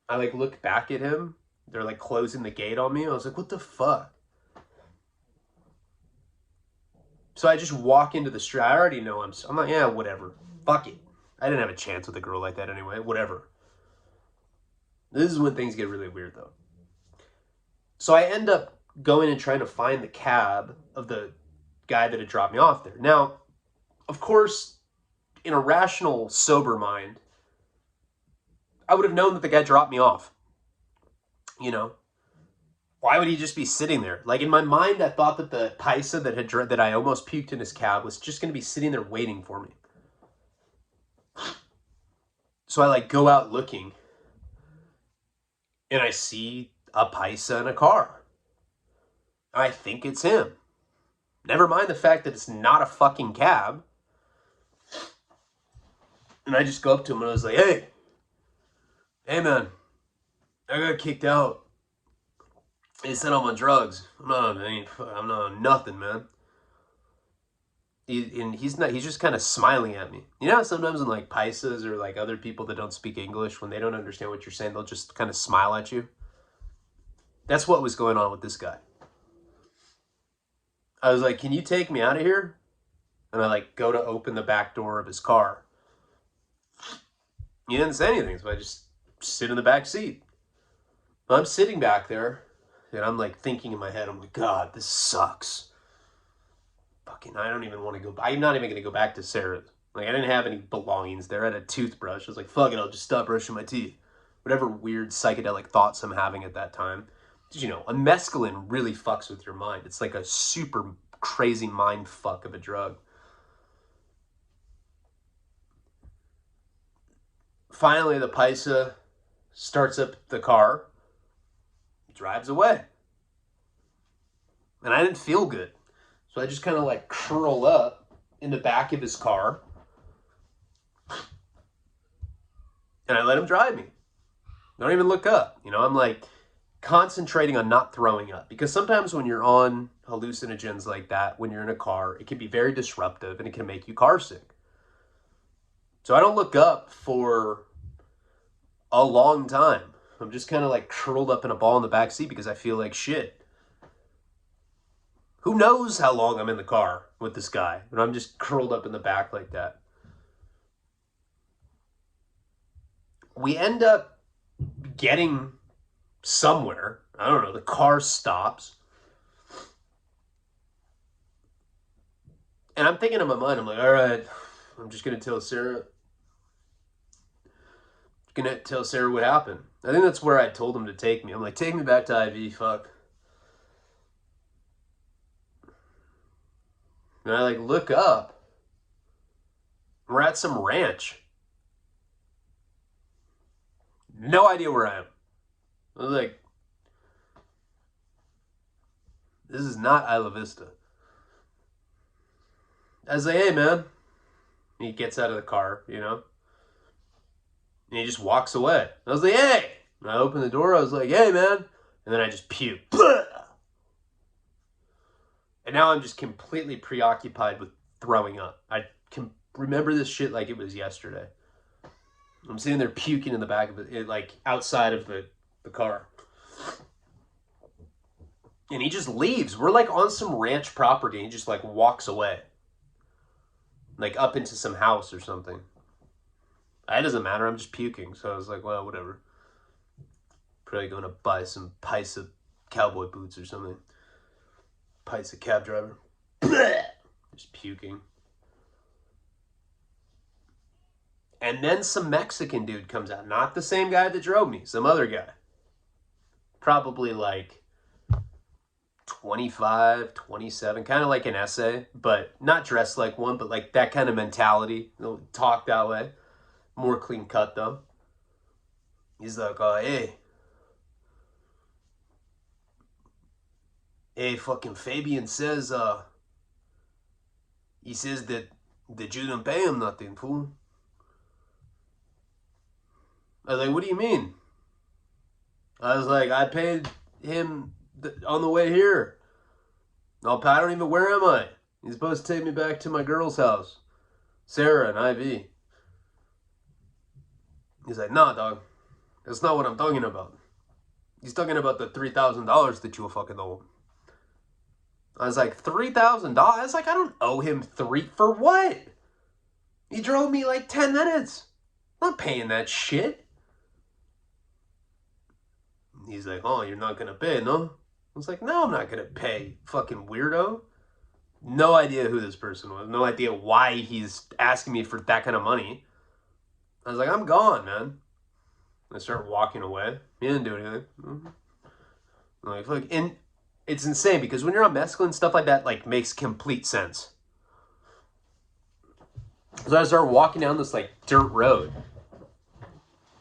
I like look back at him. They're like closing the gate on me. I was like, what the fuck? So I just walk into the street. I already know I'm like, yeah, whatever. Fuck it. I didn't have a chance with a girl like that anyway. Whatever. This is when things get really weird though. So I end up going and trying to find the cab of the guy that had dropped me off there. Now, of course, in a rational, sober mind, I would have known that the guy dropped me off. You know, why would he just be sitting there? Like in my mind, I thought that the paisa that I almost puked in his cab was just going to be sitting there waiting for me. So I like go out looking and I see a paisa in a car. I think it's him. Never mind the fact that it's not a fucking cab. And I just go up to him and I was like, hey man, I got kicked out. They said I'm on drugs. I'm not on nothing, man. He's not. He's just kind of smiling at me. You know, sometimes in like paisas or like other people that don't speak English, when they don't understand what you're saying, they'll just kind of smile at you. That's what was going on with this guy. I was like, "Can you take me out of here?" And I like go to open the back door of his car. He didn't say anything, so I just sit in the back seat. I'm sitting back there, and I'm like thinking in my head, I'm like, God, this sucks. Fucking, I don't even want to go. I'm not even going to go back to Sarah's. Like, I didn't have any belongings there. I had a toothbrush. I was like, fuck it, I'll just stop brushing my teeth. Whatever weird psychedelic thoughts I'm having at that time. Did you know, a mescaline really fucks with your mind. It's like a super crazy mind fuck of a drug. Finally, the paisa starts up the car, drives away. And I didn't feel good. So I just kind of like curl up in the back of his car. And I let him drive me. I don't even look up. You know, I'm like concentrating on not throwing up. Because sometimes when you're on hallucinogens like that, when you're in a car, it can be very disruptive and it can make you car sick. So I don't look up for a long time. I'm just kind of like curled up in a ball in the back seat because I feel like shit. Who knows how long I'm in the car with this guy, but I'm just curled up in the back like that. We end up getting somewhere. I don't know. The car stops. And I'm thinking in my mind, I'm like, all right, I'm just going to tell Sarah. Gonna tell Sarah what happened. I think that's where I told him to take me. I'm like, take me back to IV, fuck. And I like look up. We're at some ranch. No idea where I am. I was like, this is not Isla Vista. I was like, hey man. And he gets out of the car, you know. And he just walks away. I was like, hey. And I opened the door. I was like, hey man. And then I just puke. And now I'm just completely preoccupied with throwing up. I can remember this shit like it was yesterday. I'm sitting there puking in the back of it, like outside of the car. And he just leaves. We're like on some ranch property. And he just like walks away. Like up into some house or something. It doesn't matter. I'm just puking. So I was like, well, whatever. Probably going to buy some paisa cowboy boots or something. Paisa cab driver. Just puking. And then some Mexican dude comes out. Not the same guy that drove me. Some other guy. Probably like 25, 27. Kind of like an essay. But not dressed like one. But like that kind of mentality. Talk that way. More clean cut though. He's like, hey, fucking Fabian says, he says that you didn't pay him nothing, fool. I was like, what do you mean? I was like, I paid him on the way here. I don't even, where am I? He's supposed to take me back to my girl's house. Sarah and IV. He's like, nah, dog. That's not what I'm talking about. He's talking about the $3,000 that you fucking owe him. I was like, $3,000? I was like, I don't owe him for what? He drove me like 10 minutes. I'm not paying that shit. He's like, oh, you're not going to pay, no? I was like, no, I'm not going to pay, fucking weirdo. No idea who this person was. No idea why he's asking me for that kind of money. I was like, I'm gone, man. I start walking away. He didn't do anything. I'm like, fuck. And it's insane because when you're on mescaline, stuff like that like makes complete sense. So I start walking down this like dirt road.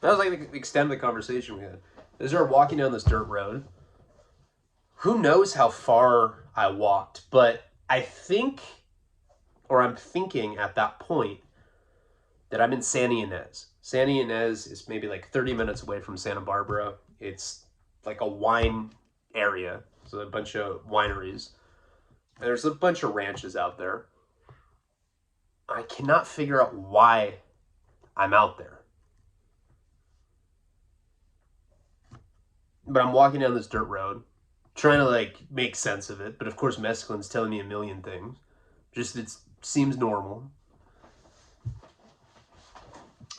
That was like the extent of the conversation we had. As we were walking down this dirt road, who knows how far I walked, but I think, or I'm thinking at that point, that I'm in Santa Ynez. Santa Ynez is maybe like 30 minutes away from Santa Barbara. It's like a wine area, so a bunch of wineries. And there's a bunch of ranches out there. I cannot figure out why I'm out there. But I'm walking down this dirt road, trying to like make sense of it. But of course, mescaline's telling me a million things. Just it seems normal.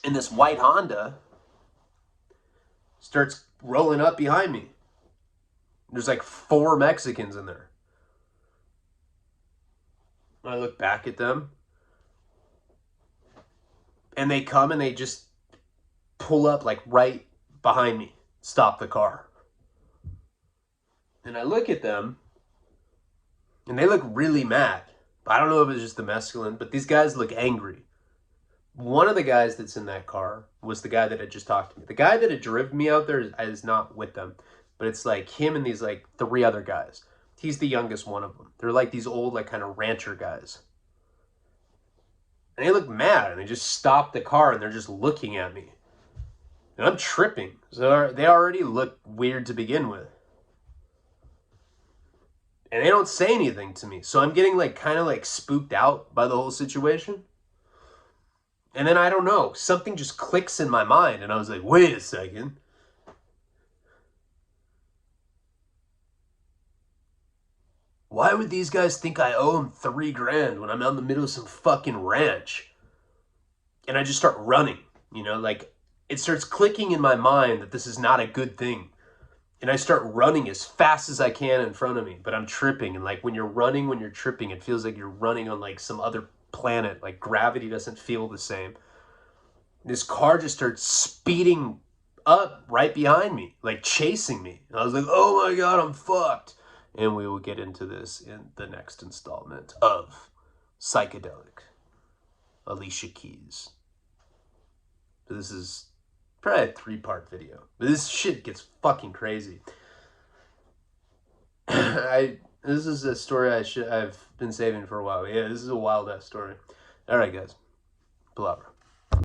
And this white Honda starts rolling up behind me. There's like 4 Mexicans in there. I look back at them, and they come and they just pull up like right behind me, stop the car. And I look at them, and they look really mad. I don't know if it's just the mescaline, but these guys look angry. One of the guys that's in that car was the guy that had just talked to me. The guy that had driven me out there is not with them, but it's like him and these like 3 other guys. He's the youngest one of them. They're like these old like kind of rancher guys. And they look mad, and they just stop the car, and they're just looking at me. And I'm tripping. So they already look weird to begin with. And they don't say anything to me. So I'm getting like kind of like spooked out by the whole situation. And then I don't know, something just clicks in my mind, and I was like, wait a second. Why would these guys think I owe them $3,000 when I'm out in the middle of some fucking ranch? And I just start running, you know, like it starts clicking in my mind that this is not a good thing. And I start running as fast as I can in front of me, but I'm tripping. And like when you're running, when you're tripping, it feels like you're running on like some other planet. Like gravity doesn't feel the same. This car just starts speeding up right behind me, like chasing me. And I was like, oh my God, I'm fucked. And we will get into this in the next installment of Psychedelic, Alicia Keys. This is probably a 3-part video, but this shit gets fucking crazy. This is a story I've been saving for a while. Yeah, this is a wild ass story. All right, guys, PALABRA.